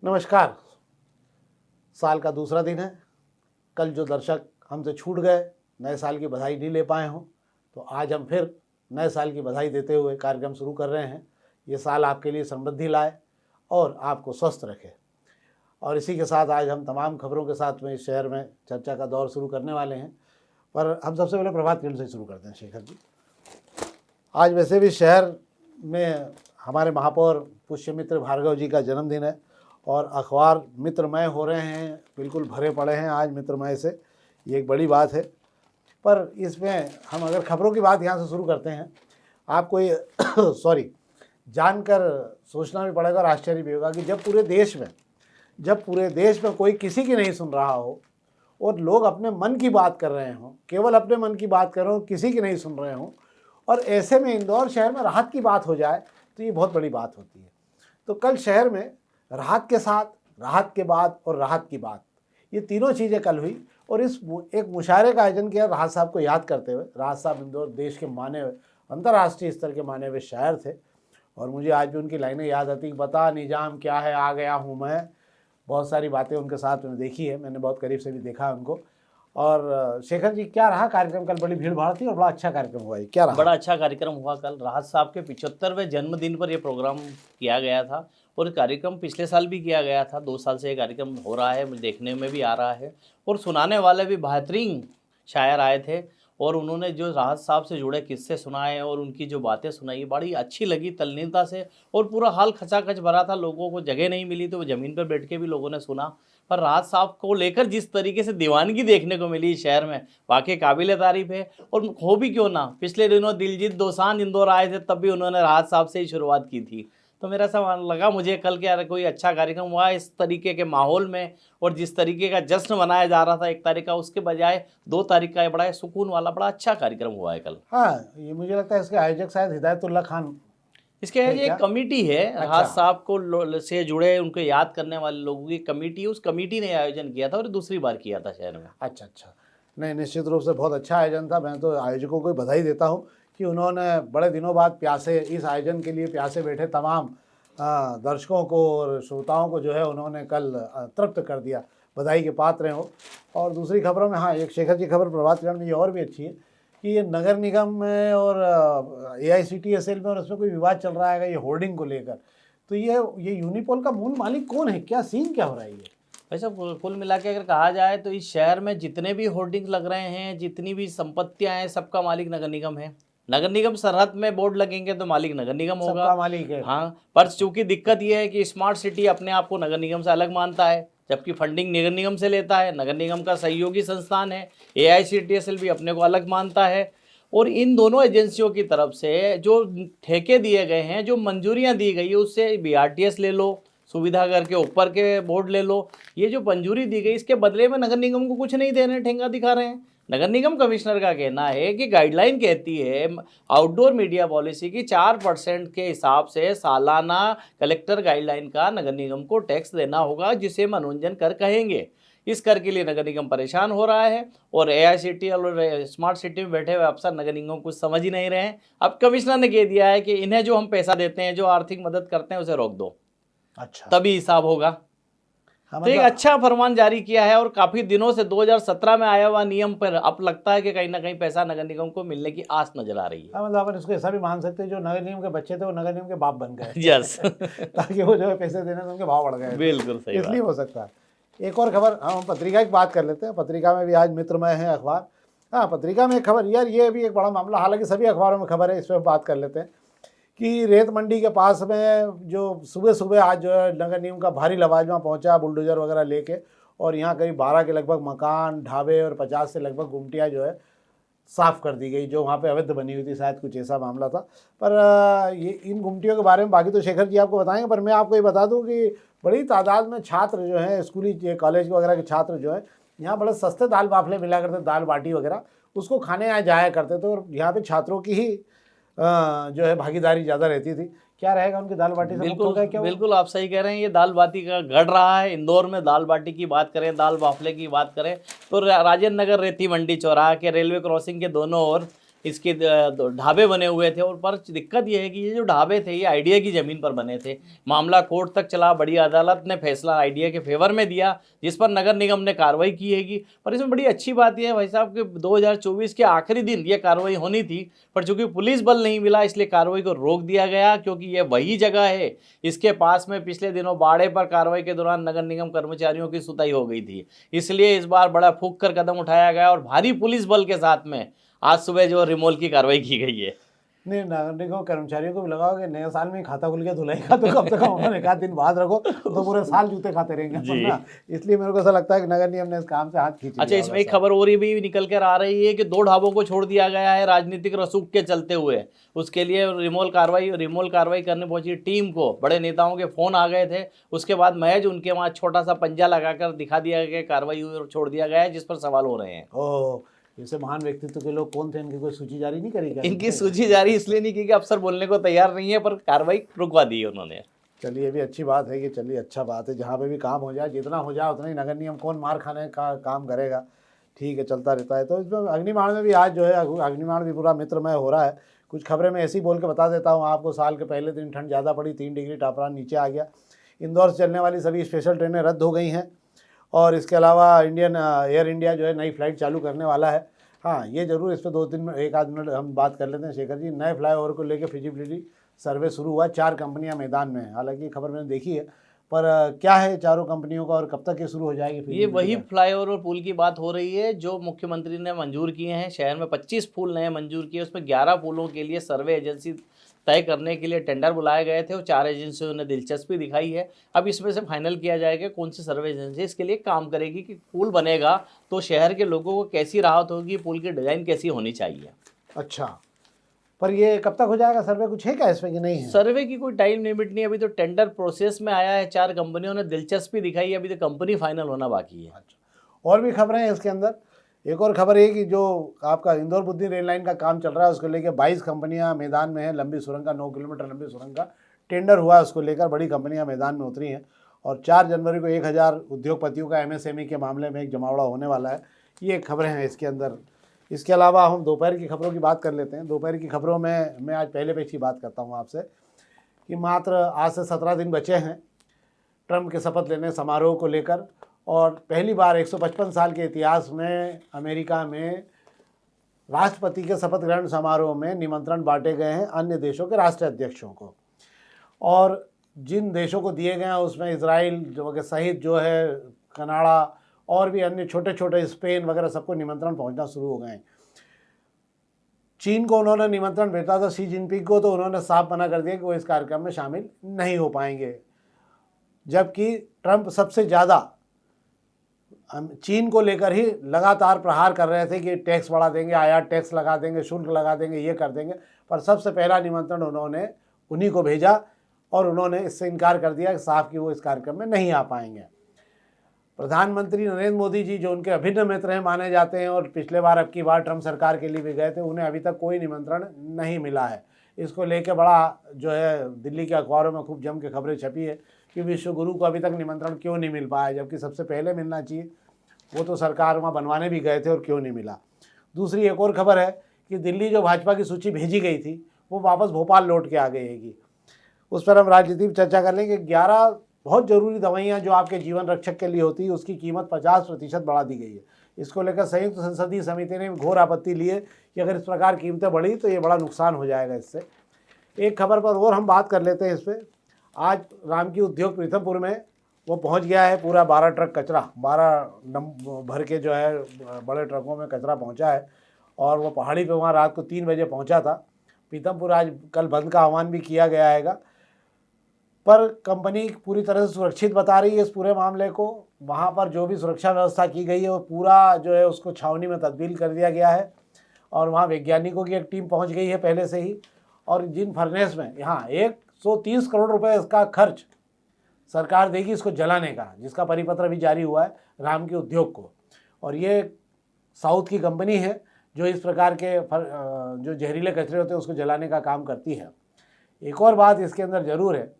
नमस्कार। साल का दूसरा दिन है। कल जो दर्शक हमसे छूट गए, नए साल की बधाई नहीं ले पाए हों, तो आज हम फिर नए साल की बधाई देते हुए कार्यक्रम शुरू कर रहे हैं। ये साल आपके लिए समृद्धि लाए और आपको स्वस्थ रखे। और इसी के साथ आज हम तमाम खबरों के साथ में इस शहर में चर्चा का दौर शुरू करने वाले हैं। पर हम सबसे पहले प्रभात खंड से शुरू करते हैं। शेखर जी, आज वैसे भी शहर में हमारे महापौर पुष्यमित्र भार्गव जी का जन्मदिन है और अखबार मित्रमय हो रहे हैं, बिल्कुल भरे पड़े हैं आज मित्रमय से। ये एक बड़ी बात है। पर इसमें हम अगर खबरों की बात यहाँ से शुरू करते हैं, आपको ये जानकर सोचना भी पड़ेगा और आश्चर्य भी होगा कि जब पूरे देश में कोई किसी की नहीं सुन रहा हो और लोग अपने मन की बात कर रहे हों, केवल अपने मन की बात कर रहे हो, किसी की नहीं सुन रहे हों, और ऐसे में इंदौर शहर में राहत की बात हो जाए तो ये बहुत बड़ी बात होती है। तो कल शहर में राहत के साथ, राहत के बाद और राहत की बात, ये तीनों चीज़ें कल हुई। और इस एक मुशायरे का आयोजन किया राहत साहब को याद करते हुए। राहत साहब इंदौर देश के माने हुए, अंतर्राष्ट्रीय स्तर के माने हुए शायर थे और मुझे आज भी उनकी लाइनें याद आती कि बता निजाम क्या है, आ गया हूँ मैं। बहुत सारी बातें उनके साथ मैंने देखी है, मैंने बहुत करीब से भी देखा है उनको। और शेखर जी, क्या रहा कार्यक्रम? कल बड़ी भीड़ भाड़ थी और बड़ा अच्छा कार्यक्रम हुआ। क्या रहा? बड़ा अच्छा कार्यक्रम हुआ। कल राहत साहब के 75वें जन्मदिन पर यह प्रोग्राम किया गया था और कार्यक्रम पिछले साल भी किया गया था। 2 साल से ये कार्यक्रम हो रहा है, मुझे देखने में भी आ रहा है। और सुनाने वाले भी बेहतरीन शायर आए थे और उन्होंने जो राहत साहब से जुड़े किस्से सुनाए और उनकी जो बातें सुनाई बड़ी अच्छी लगी तल्लीनता से। और पूरा हाल खचाखच भरा था, लोगों को जगह नहीं मिली तो वो ज़मीन पर बैठ के भी लोगों ने सुना। पर राहत साहब को लेकर जिस तरीके से दीवानगी देखने को मिली शहर में, वाकई काबिल तारीफ है। और हो भी क्यों ना, पिछले दिनों दिलजीत दोसांझ इंदौर आए थे, तब भी उन्होंने राहत साहब से ही शुरुआत की थी। तो मेरा ऐसा लगा मुझे कल के यार कोई अच्छा कार्यक्रम हुआ इस तरीके के माहौल में। और जिस तरीके का जश्न मनाया जा रहा था 1 तारीख का, उसके बजाय 2 तारीख का बड़ा सुकून वाला बड़ा अच्छा कार्यक्रम हुआ है कल। हाँ, ये मुझे लगता है इसके आयोजक शायद हिदायतुल्लाह खान। इसके एक कमेटी है, अच्छा। राहत साहब को से जुड़े उनको याद करने वाले लोगों की कमेटी, उस कमेटी ने आयोजन किया था और दूसरी बार किया था शहर में। अच्छा। नहीं, निश्चित रूप से बहुत अच्छा आयोजन था। मैं तो आयोजकों को बधाई देता हूँ कि उन्होंने बड़े दिनों बाद प्यासे इस आयोजन के लिए प्यासे बैठे तमाम दर्शकों को और श्रोताओं को जो है उन्होंने कल तृप्त कर दिया। बधाई के पात्र हैं वो। और दूसरी खबरों में, हाँ, एक शेखर जी खबर प्रभात खंड में ये और भी अच्छी है कि ये नगर निगम में और AICTSL में और उसमें कोई विवाद चल रहा है ये होर्डिंग को लेकर। तो ये यूनिपोल का मूल मालिक कौन है? क्या सीन क्या हो रहा है ये? वैसे कुल मिला के अगर कहा जाए तो इस शहर में जितने भी होर्डिंग लग रहे हैं, जितनी भी संपत्तियां हैं, सबका मालिक नगर निगम है। नगर निगम सरहद में बोर्ड लगेंगे तो मालिक नगर निगम होगा, सबका मालिक है। हाँ। पर चूंकि दिक्कत यह है कि स्मार्ट सिटी अपने आप को नगर निगम से अलग मानता है, जबकि फंडिंग नगर निगम से लेता है। नगर निगम का सहयोगी संस्थान है। AICTSL भी अपने को अलग मानता है। और इन दोनों एजेंसियों की तरफ से जो ठेके दिए गए हैं, जो मंजूरियां दी गई है, उससे BRTS ले लो, सुविधा घर के ऊपर के बोर्ड ले लो, ये जो मंजूरी दी गई इसके बदले में नगर निगम को कुछ नहीं दे रहे हैं, ठेंगा दिखा रहे हैं। नगर निगम कमिश्नर का कहना है कि गाइडलाइन कहती है आउटडोर मीडिया पॉलिसी की 4% के हिसाब से सालाना कलेक्टर गाइडलाइन का नगर निगम को टैक्स देना होगा, जिसे मनोरंजन कर कहेंगे। इस कर के लिए नगर निगम परेशान हो रहा है और AICTSL और स्मार्ट सिटी में बैठे हुए अफसर नगर निगम कुछ समझ ही नहीं रहे हैं। अब कमिश्नर ने कह दिया है कि इन्हें जो हम पैसा देते हैं, जो आर्थिक मदद करते हैं, उसे रोक दो। अच्छा, तभी हिसाब होगा। हाँ, तो एक अच्छा फरमान जारी किया है और काफी दिनों से 2017 में आया हुआ नियम पर अब लगता है कि कहीं ना कहीं पैसा नगर निगम को मिलने की आस नजर आ रही है। हाँ, मतलब अपन इसको ऐसा भी मान सकते हैं जो नगर निगम के बच्चे थे वो नगर निगम के बाप बन गए। यस ताकि वो जो है पैसे देने से उनके भाव बढ़ गए। बिल्कुल सही इसलिए हो सकता है। एक और खबर, हम पत्रिका की बात कर लेते हैं। पत्रिका में भी आज मित्रमय है अखबार। हाँ, पत्रिका में एक खबर, यार ये भी एक बड़ा मामला, हालांकि सभी अखबारों में खबर है, इस पर बात कर लेते हैं कि रेत मंडी के पास में जो सुबह सुबह आज जो है नगर निगम का भारी लवाजमा पहुंचा बुलडोजर वगैरह लेके, और यहाँ करीब 12 के लगभग मकान, ढाबे और 50 से लगभग गुमटियाँ जो है साफ़ कर दी गई, जो वहाँ पे अवैध बनी हुई थी, शायद कुछ ऐसा मामला था। पर ये इन गुमटियों के बारे में बाकी तो शेखर जी आपको बताएंगे, पर मैं आपको ये बता दूँ कि बड़ी तादाद में छात्र जो हैं, स्कूली कॉलेज वगैरह के छात्र जो है, यहाँ बड़े सस्ते दाल बाफले मिला करते, दाल बाटी वगैरह, उसको खाने यहाँ जाया करते थे और यहाँ पे छात्रों की ही जो है भागीदारी ज़्यादा रहती थी। क्या रहेगा उनकी दाल बाटी से? बिल्कुल आप सही कह रहे हैं। ये दाल बाटी का गढ़ रहा है इंदौर में। दाल बाटी की बात करें, दाल बाफले की बात करें तो राजेंद्र नगर रेती मंडी चौराहा के रेलवे क्रॉसिंग के दोनों ओर इसके ढाबे बने हुए थे। और पर दिक्कत ये है कि ये जो ढाबे थे ये आइडिया की ज़मीन पर बने थे। मामला कोर्ट तक चला, बड़ी अदालत ने फैसला आइडिया के फेवर में दिया, जिस पर नगर निगम ने कार्रवाई की हैगी। पर इसमें बड़ी अच्छी बात यह है भाई साहब कि 2024 के आखिरी दिन ये कार्रवाई होनी थी, पर चूंकि पुलिस बल नहीं मिला इसलिए कार्रवाई को रोक दिया गया, क्योंकि ये वही जगह है इसके पास में पिछले दिनों बाड़े पर कार्रवाई के दौरान नगर निगम कर्मचारियों की सुताई हो गई थी। इसलिए इस बार बड़ा फूंक कर कदम उठाया गया और भारी पुलिस बल के साथ में आज सुबह जो रिमोल की कार्रवाई की गई है। नहीं, नगर निगम कर्मचारियों को भी लगाओगे नए साल में ही खाता खुल गया धुलाई का, तो कब तक उन्होंने कहा दिन बाद रखो तो पूरे साल जूते खाते रहेंगे ना। इसलिए मेरे को ऐसा लगता है कि नगर निगम ने इस काम से हाथ खींच लिया। अच्छा, इसमें एक खबर और भी निकल कर आ रही है कि 2 ढाबों को छोड़ दिया गया है राजनीतिक रसूख के चलते हुए। उसके लिए रिमोल कार्रवाई करने पहुंची टीम को बड़े नेताओं के फोन आ गए थे। उसके बाद महज उनके वहाँ छोटा सा पंजा लगाकर दिखा दिया गया, कार्रवाई हुई और छोड़ दिया गया है, जिस पर सवाल हो रहे हैं। ओह, जैसे महान व्यक्तित्व के लोग कौन थे, इनकी कोई सूची जारी नहीं करी क्या? इनकी सूची जारी इसलिए नहीं की कि अफसर बोलने को तैयार नहीं है, पर कार्रवाई रुकवा दी है उन्होंने। चलिए, ये भी अच्छी बात है कि चलिए अच्छा बात है, जहाँ पे भी काम हो जाए, जितना हो जाए उतना ही। नगर निगम कौन मार खाने का काम करेगा, ठीक है, चलता रहता है। तो इसमें अग्निमाड़ में भी आज जो है अग्निमाड़ भी पूरा मित्रमय हो रहा है। कुछ खबरें मैं ऐसी बोल के बता देता हूँ आपको। साल के पहले दिन ठंड ज़्यादा पड़ी, 3 डिग्री तापमान नीचे आ गया। इंदौर से चलने वाली सभी स्पेशल ट्रेनें रद्द हो गई हैं और इसके अलावा इंडियन एयर इंडिया जो है नई फ्लाइट चालू करने वाला है। हाँ, ये जरूर इस पर 2-3 मिनट 1 आध मिनट हम बात कर लेते हैं शेखर जी। नए फ्लाईओवर को लेकर फिजिबिलिटी सर्वे शुरू हुआ, 4 कंपनियां मैदान में हैं। हालांकि खबर मैंने देखी है, पर क्या है चारों कंपनियों का और कब तक ये शुरू हो जाएगी? ये वही फ्लाईओवर और पुल की बात हो रही है जो मुख्यमंत्री ने मंजूर किए हैं। शहर में 25 पुल नए मंजूर किए, उसमें 11 पुलों के लिए सर्वे एजेंसी तय करने के लिए टेंडर बुलाए गए थे और 4 एजेंसियों ने दिलचस्पी दिखाई है। अब इसमें से फाइनल किया जाएगा कौन सी सर्वे एजेंसी इसके लिए काम करेगी कि पुल बनेगा तो शहर के लोगों को कैसी राहत होगी, पुल की डिज़ाइन कैसी होनी चाहिए। अच्छा, पर ये कब तक हो जाएगा सर्वे, कुछ है क्या इसमें कि नहीं है? सर्वे की कोई टाइम लिमिट नहीं, अभी तो टेंडर प्रोसेस में आया है, 4 कंपनियों ने दिलचस्पी दिखाई है, अभी तो कंपनी फाइनल होना बाकी है। अच्छा, और भी खबरें हैं इसके अंदर। एक और खबर है कि जो आपका इंदौर बुद्धि रेल लाइन का काम चल रहा है उसको लेकर 22 कंपनियां मैदान में हैं। लंबी सुरंग का 9 किलोमीटर लंबी सुरंग का टेंडर हुआ है, उसको लेकर बड़ी कंपनियां मैदान में उतरी हैं। और 4 जनवरी को 1000 उद्योगपतियों का MSME के मामले में एक जमावड़ा होने वाला है। ये खबरें हैं इसके अंदर। इसके अलावा हम दोपहर की खबरों की बात कर लेते हैं। दोपहर की खबरों में मैं आज पहले पेज की बात करता हूँ आपसे कि मात्र आज से 17 दिन बचे हैं ट्रंप के शपथ लेने समारोह को लेकर। और पहली बार 155 साल के इतिहास में अमेरिका में राष्ट्रपति के शपथ ग्रहण समारोह में निमंत्रण बांटे गए हैं अन्य देशों के राष्ट्राध्यक्षों को। और जिन देशों को दिए गए हैं उसमें इजराइल जो के सहित जो है कनाडा और भी अन्य छोटे छोटे स्पेन वगैरह सबको निमंत्रण पहुंचना शुरू हो गए हैं। चीन को उन्होंने निमंत्रण भेजा था, शी जिनपिंग को, तो उन्होंने साफ मना कर दिया कि वो इस कार्यक्रम में शामिल नहीं हो पाएंगे। जबकि ट्रंप सबसे ज़्यादा चीन को लेकर ही लगातार प्रहार कर रहे थे कि टैक्स बढ़ा देंगे, आयात टैक्स लगा देंगे, शुल्क लगा देंगे, ये कर देंगे। पर सबसे पहला निमंत्रण उन्होंने उन्हीं को भेजा और उन्होंने इससे इनकार कर दिया कि साफ कि वो इस कार्यक्रम में नहीं आ पाएंगे। प्रधानमंत्री नरेंद्र मोदी जी जो उनके अभिन्न मित्र हैं माने जाते हैं और पिछले बार अब की बार ट्रंप सरकार के लिए भी गए थे, उन्हें अभी तक कोई निमंत्रण नहीं मिला है। इसको लेकर बड़ा जो है दिल्ली के अखबारों में खूब जम के खबरें छपी है कि विश्व गुरु को अभी तक निमंत्रण क्यों नहीं मिल पाया, जबकि सबसे पहले मिलना चाहिए। वो तो सरकार वहाँ बनवाने भी गए थे और क्यों नहीं मिला। दूसरी एक और खबर है कि दिल्ली जो भाजपा की सूची भेजी गई थी वो वापस भोपाल लौट के आ गई। उस पर हम राजनीति में चर्चा कर लेंगे। 11 बहुत ज़रूरी दवाइयाँ जो आपके जीवन रक्षक के लिए होती है उसकी कीमत 50% बढ़ा दी गई है। इसको लेकर संयुक्त संसदीय समिति ने घोर आपत्ति ली है कि अगर इस प्रकार कीमतें बढ़ी तो ये बड़ा नुकसान हो जाएगा इससे। एक खबर पर और हम बात कर लेते हैं इस पर। आज राम की उद्योग प्रीतमपुर में वो पहुंच गया है पूरा 12 ट्रक कचरा, 12 भर के जो है बड़े ट्रकों में कचरा पहुंचा है। और वो पहाड़ी पे वहाँ रात को 3 बजे पहुंचा था। प्रीतमपुर आज कल बंद का आह्वान भी किया गया है, पर कंपनी पूरी तरह से सुरक्षित बता रही है इस पूरे मामले को। वहाँ पर जो भी सुरक्षा व्यवस्था की गई है वो पूरा जो है उसको छावनी में तब्दील कर दिया गया है और वहाँ वैज्ञानिकों की एक टीम पहुँच गई है पहले से ही। और जिन फर्नेस में यहाँ 130 करोड़ रुपए इसका खर्च सरकार देगी इसको जलाने का, जिसका परिपत्र भी जारी हुआ है राम के उद्योग को। और ये साउथ की कंपनी है जो इस प्रकार के जो जहरीले कचरे होते हैं उसको जलाने का काम करती है। एक और बात इसके अंदर ज़रूर है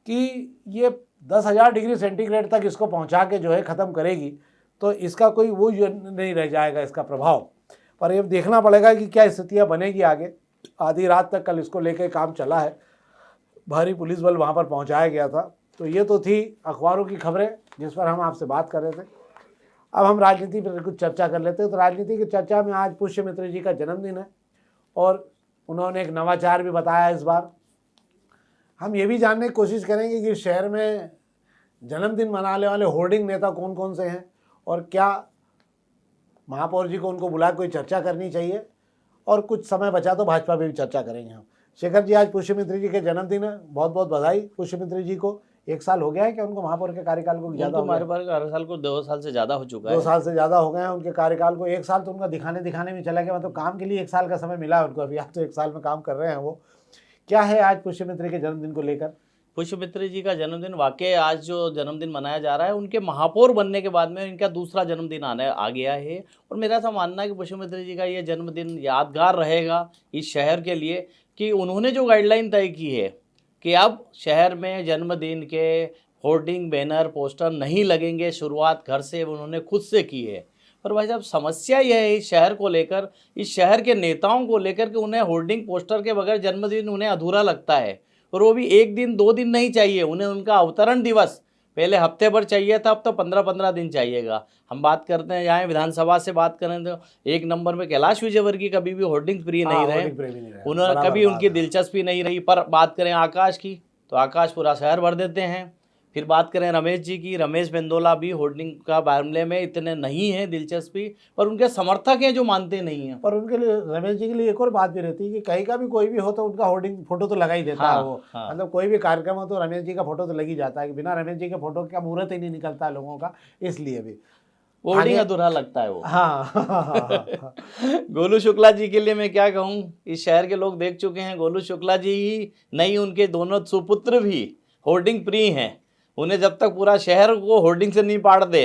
कि ये 10,000 डिग्री सेंटीग्रेड तक इसको पहुंचा के जो है ख़त्म करेगी, तो इसका कोई वो नहीं रह जाएगा इसका प्रभाव। पर ये देखना पड़ेगा कि क्या स्थितियाँ बनेगी आगे। आधी रात तक कल इसको लेके काम चला है, भारी पुलिस बल वहाँ पर पहुँचाया गया था। तो ये तो थी अखबारों की खबरें जिस पर हम आपसे बात कर रहे थे। अब हम राजनीति पर कुछ चर्चा कर लेते हैं। तो राजनीति की चर्चा में आज पुष्यमित्र जी का जन्मदिन है और उन्होंने एक नवाचार भी बताया। इस बार हम ये भी जानने की कोशिश करेंगे कि शहर में जन्मदिन मनाने वाले होर्डिंग नेता कौन कौन से हैं और क्या महापौर जी को उनको बुला कोई चर्चा करनी चाहिए। और कुछ समय बचा तो भाजपा पे भी चर्चा करेंगे हम। शेखर जी, आज पुष्यमित्र जी के जन्मदिन है, बहुत बहुत बधाई पुष्यमित्र जी को। 1 साल हो गया है कि उनको महापौर के कार्यकाल को ज़्यादा? हमारे पास हर साल को 2 साल से ज़्यादा हो चुका है। 2 साल से ज़्यादा हो गए हैं उनके कार्यकाल को। 1 साल तो उनका दिखाने में चला गया, मतलब काम के लिए 1 साल का समय मिला उनको। अभी आप तो 1 साल में काम कर रहे हैं। वो क्या है आज पुष्यमित्र के जन्मदिन को लेकर? पुष्यमित्र जी का जन्मदिन वाकई आज जो जन्मदिन मनाया जा रहा है उनके महापौर बनने के बाद में इनका दूसरा जन्मदिन आ गया है। और मेरा ऐसा मानना है कि पुष्यमित्र जी का ये जन्मदिन यादगार रहेगा इस शहर के लिए कि उन्होंने जो गाइडलाइन तय की है कि अब शहर में जन्मदिन के होर्डिंग, बैनर, पोस्टर नहीं लगेंगे। शुरुआत घर से उन्होंने खुद से की है। पर भाई साहब, समस्या यह है इस शहर को लेकर, इस शहर के नेताओं को लेकर कि उन्हें होर्डिंग पोस्टर के बगैर जन्मदिन उन्हें अधूरा लगता है। और वो भी 1 दिन 2 दिन नहीं चाहिए उन्हें, उनका अवतरण दिवस पहले हफ्ते भर चाहिए था, अब तो 15-15 दिन चाहिएगा। हम बात करते हैं यहाँ विधानसभा से बात करें तो 1 नंबर में कैलाश विजयवर्गीय कभी भी होर्डिंग प्रिय नहीं रहे, उन्होंने कभी उनकी दिलचस्पी नहीं रही। पर बात करें आकाश की तो आकाश पूरा शहर भर देते हैं। फिर बात करें रमेश जी की, रमेश बेंदोला भी होर्डिंग का मामले में इतने नहीं है दिलचस्पी, पर उनके समर्थक हैं जो मानते नहीं हैं। पर उनके लिए, रमेश जी के लिए एक और बात भी रहती है कि कहीं का भी कोई भी हो तो उनका होर्डिंग फोटो तो लगा ही देता है वो। मतलब कोई भी कार्यक्रम हो तो रमेश जी का फोटो तो लग ही जाता है कि बिना रमेश जी के फोटो का मुहूर्त ही नहीं निकलता है लोगों का, इसलिए भी होर्डिंग अधूरा लगता है वो। हाँ। गोलू शुक्ला जी के लिए मैं क्या कहूँ, इस शहर के लोग देख चुके हैं। गोलू शुक्ला जी ही नहीं, उनके दोनों सुपुत्र भी होर्डिंग प्रिय हैं। उन्हें जब तक पूरा शहर को होर्डिंग से नहीं पाड़ दे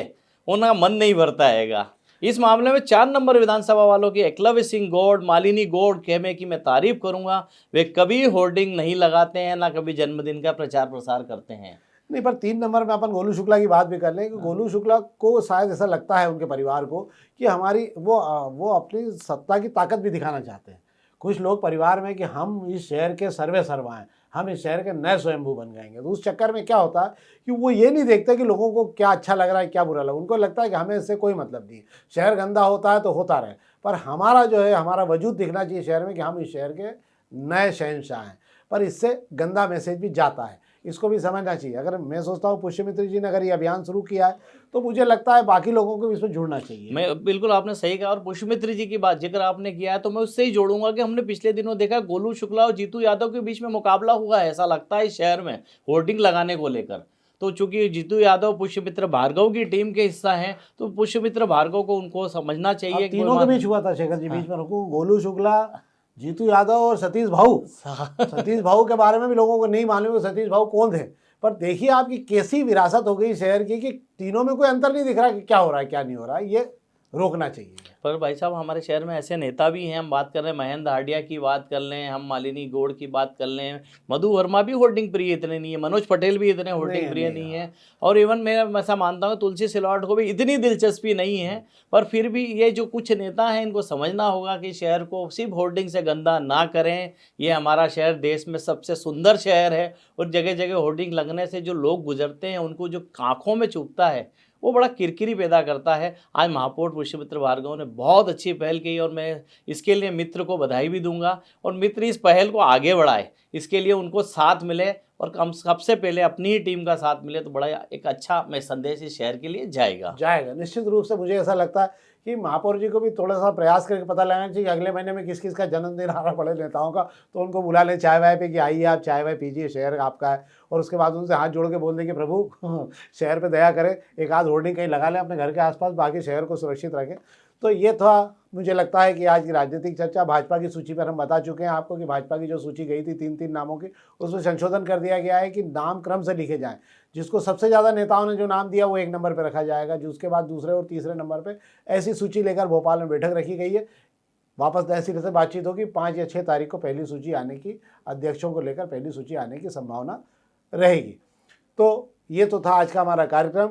उनका मन नहीं भरता हैगा। इस मामले में 4 नंबर विधानसभा वालों के एकलव्य सिंह गौड़, मालिनी गौड़ कहने की मैं तारीफ करूंगा। वे कभी होर्डिंग नहीं लगाते हैं, ना कभी जन्मदिन का प्रचार प्रसार करते हैं। नहीं, पर 3 नंबर में अपन गोलू शुक्ला की बात भी कर लें कि गोलू शुक्ला को शायद ऐसा लगता है उनके परिवार को कि हमारी वो अपनी सत्ता की ताकत भी दिखाना चाहते हैं। कुछ लोग परिवार में कि हम इस शहर के सर्वे सर्वा हैं, हम इस शहर के नए स्वयंभू बन जाएंगे। तो उस चक्कर में क्या होता है कि वो ये नहीं देखते कि लोगों को क्या अच्छा लग रहा है, क्या बुरा लग रहा है। उनको लगता है कि हमें इससे कोई मतलब नहीं, शहर गंदा होता है तो होता रहे, पर हमारा जो है हमारा वजूद दिखना चाहिए शहर में कि हम इस शहर के नए शहंशाह हैं। पर इससे गंदा मैसेज भी जाता है, इसको भी समझना चाहिए। अगर मैं सोचता हूँ पुष्यमित्र जी ने अगर ये अभियान शुरू किया है तो मुझे लगता है बाकी लोगों को भी इसमें जुड़ना चाहिए। मैं बिल्कुल, आपने सही कहा। और पुष्यमित्र जी की बात जिक्र आपने किया है तो मैं उससे ही जोड़ूंगा कि हमने पिछले दिनों देखा गोलू शुक्ला और जीतू यादव के बीच में मुकाबला हुआ है, ऐसा लगता है इस शहर में होर्डिंग लगाने को लेकर। तो चूंकि जीतू यादव पुष्यमित्र भार्गव की टीम के हिस्सा हैं तो पुष्यमित्र भार्गव को उनको समझना चाहिए। तीनों के बीच हुआ था शेखर जी, बीच में रुकूं, गोलू शुक्ला, जीतू यादव और सतीश भाऊ। सतीश भाऊ के बारे में भी लोगों को नहीं मालूम कि सतीश भाऊ कौन थे। पर देखिए आपकी कैसी विरासत हो गई शहर की कि तीनों में कोई अंतर नहीं दिख रहा कि क्या हो रहा है क्या नहीं हो रहा है, ये रोकना चाहिए। पर भाई साहब, हमारे शहर में ऐसे नेता भी हैं। हम बात कर रहे हैं महेंद्र हाडिया की बात कर लें, हम मालिनी गौड़ की बात कर लें, मधु वर्मा भी होर्डिंग प्रिय इतने नहीं है, मनोज पटेल भी इतने होर्डिंग प्रिय नहीं है। और इवन मैं ऐसा मानता हूँ तुलसी सिलवाट को भी इतनी दिलचस्पी नहीं है। पर फिर भी ये जो कुछ नेता हैं इनको समझना होगा कि शहर को सिर्फ होर्डिंग से गंदा ना करें। ये हमारा शहर देश में सबसे सुंदर शहर है और जगह जगह होर्डिंग लगने से जो लोग गुजरते हैं उनको जो आँखों में चुभता है वो बड़ा किरकिरी पैदा करता है। आज महापौर पुष्यमित्र भार्गव ने बहुत अच्छी पहल की और मैं इसके लिए मित्र को बधाई भी दूंगा। और मित्र इस पहल को आगे बढ़ाए, इसके लिए उनको साथ मिले और कम सबसे पहले अपनी ही टीम का साथ मिले तो बड़ा एक अच्छा मैं संदेश इस शहर के लिए जाएगा। निश्चित रूप से मुझे ऐसा लगता है कि महापौर जी को भी थोड़ा सा प्रयास करके पता लगाना चाहिए अगले महीने में किस किस का जन्मदिन आ रहा बड़े नेताओं का, तो उनको बुला लें चाय वाय पे कि आइए आप चाय वाय पीजिए, शहर आपका है। और उसके बाद उनसे हाथ जोड़ के बोल दें कि प्रभु शहर पे दया करें, एक आध होर्डिंग कहीं लगा लें अपने घर के आसपास, बाकी शहर को सुरक्षित रखें। तो ये था, मुझे लगता है कि आज की राजनीतिक चर्चा। भाजपा की सूची पर हम बता चुके हैं आपको कि भाजपा की जो सूची गई थी 3-3 नामों की, उसमें संशोधन कर दिया गया है कि नाम क्रम से लिखे जाएं। जिसको सबसे ज़्यादा नेताओं ने जो नाम दिया वो 1 नंबर पर रखा जाएगा, जो उसके बाद दूसरे और तीसरे नंबर पर। ऐसी सूची लेकर भोपाल में बैठक रखी गई है। वापस तहसील से बातचीत होगी। 5 या 6 तारीख को पहली सूची आने की, अध्यक्षों को लेकर पहली सूची आने की संभावना रहेगी। तो ये तो था आज का हमारा कार्यक्रम।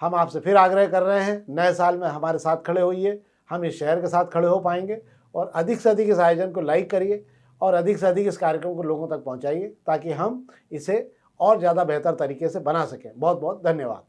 हम आपसे फिर आग्रह कर रहे हैं, नए साल में हमारे साथ खड़े होइए, हम इस शहर के साथ खड़े हो पाएंगे। और अधिक से अधिक इस आयोजन को लाइक करिए और अधिक से अधिक इस कार्यक्रम को लोगों तक पहुंचाइए ताकि हम इसे और ज़्यादा बेहतर तरीके से बना सकें। बहुत बहुत धन्यवाद।